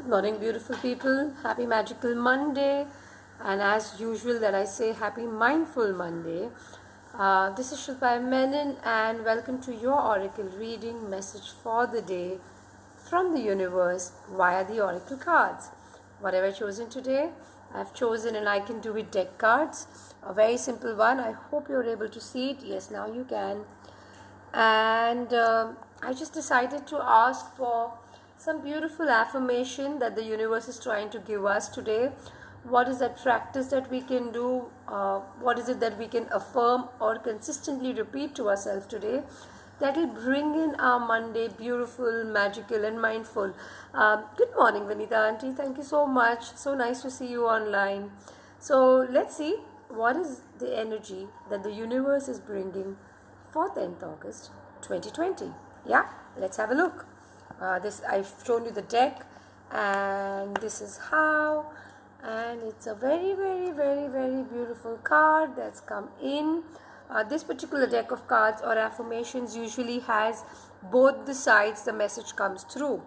Good morning, beautiful people. Happy Magical Monday. And as usual, that I say Happy Mindful Monday. This is Shilpa Menon, and welcome to your Oracle reading message for the day from the universe via the Oracle cards. What have I chosen today? I've chosen an I Can Do It deck cards. A very simple one. I hope you're able to see it. Yes, now you can. And I just decided to ask for some beautiful affirmation that the universe is trying to give us today. What is that practice that we can do? What is it that we can affirm or consistently repeat to ourselves today that will bring in our Monday beautiful, magical and mindful? Good morning, Vanita Auntie. Thank you so much. So nice to see you online. So let's see what is the energy that the universe is bringing for 10th August 2020. Yeah, let's have a look. This I've shown you the deck, and this is how, and it's a very beautiful card that's come in. This particular deck of cards or affirmations usually has both the sides the message comes through.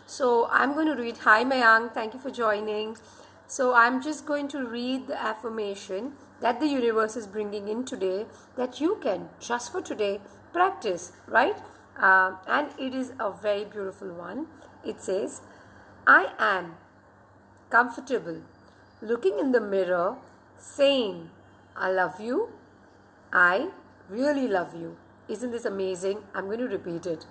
So I'm going to read. Hi Mayank, thank you for joining. So I'm just going to read the affirmation that the universe is bringing in today that you can, just for today, practice, right? And it is a very beautiful one. It says, I am comfortable looking in the mirror saying, I love you. I really love you. Isn't this amazing? I'm going to repeat it.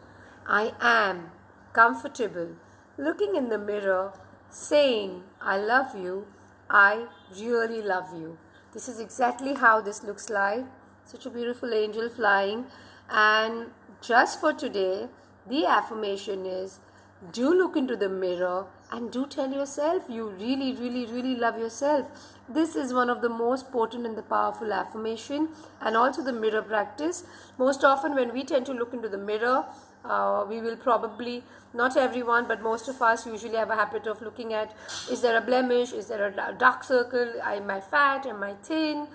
I am comfortable looking in the mirror saying, I love you. I really love you. This is exactly how this looks like. Such a beautiful angel flying. And just for today, the affirmation is, do look into the mirror and do tell yourself you really love yourself. This is one of the most potent and the powerful affirmation, and also the mirror practice. Most often when we tend to look into the mirror, we will probably, not everyone, but most of us usually have a habit of looking at, is there a blemish, is there a dark circle, am I fat, am I thin,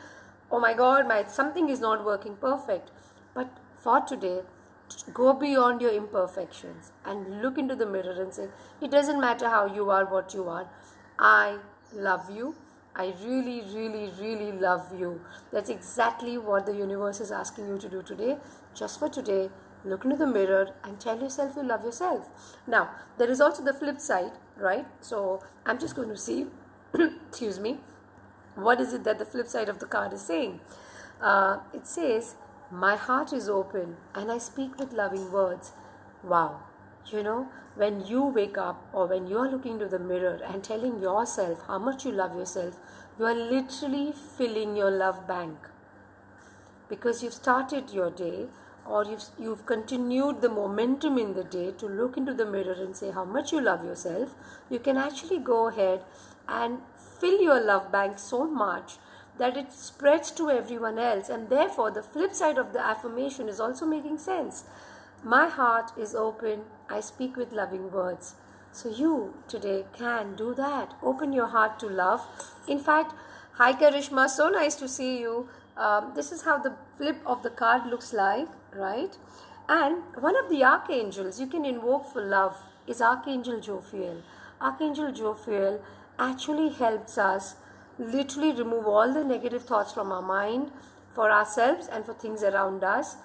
oh my god, something is not working perfect. But for today, go beyond your imperfections and look into the mirror and say, it doesn't matter how you are, what you are, I love you. I really love you. That's exactly what the universe is asking you to do today. Just for today, look into the mirror and tell yourself you love yourself. Now, there is also the flip side, right? So I'm just going to see, excuse me, what is it that the flip side of the card is saying? It says, my heart is open and I speak with loving words. Wow. You know, when you wake up or when you are looking into the mirror and telling yourself how much you love yourself, you are literally filling your love bank. Because you've started your day, or you've continued the momentum in the day to look into the mirror and say how much you love yourself, you can actually go ahead and fill your love bank so much that it spreads to everyone else. And therefore the flip side of the affirmation is also making sense. My heart is open, I speak with loving words. So you today can do that. Open your heart to love. In fact, hi Karishma, so nice to see you. This is how the flip of the card looks like, right? And one of the archangels you can invoke for love is Archangel Jophiel. Archangel Jophiel actually helps us literally remove all the negative thoughts from our mind for ourselves and for things around us.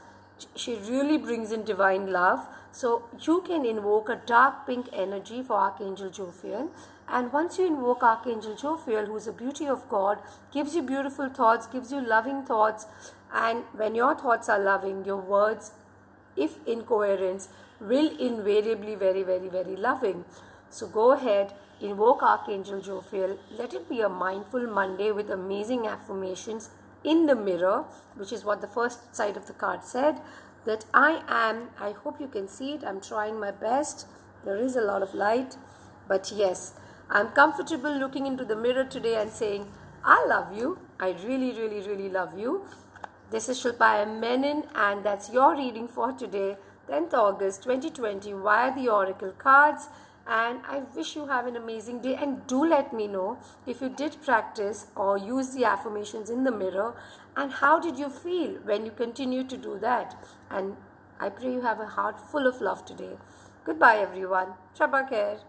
She really brings in divine love. So you can invoke a dark pink energy for Archangel Jophiel. And once you invoke Archangel Jophiel, who is a beauty of God, gives you beautiful thoughts, gives you loving thoughts. And when your thoughts are loving, your words, if in coherence, will invariably very loving. So go ahead, invoke Archangel Jophiel. Let it be a mindful Monday with amazing affirmations in the mirror, which is what the first side of the card said, that I am. I hope you can see it. I'm trying my best. There is a lot of light, but yes, I'm comfortable looking into the mirror today and saying, I love you. I really love you. This is Shilpa Menon, and that's your reading for today, 10th August 2020, via the Oracle cards. And I wish you have an amazing day, and do let me know if you did practice or use the affirmations in the mirror, and how did you feel when you continue to do that. And I pray you have a heart full of love today. Goodbye everyone. Shabba khair.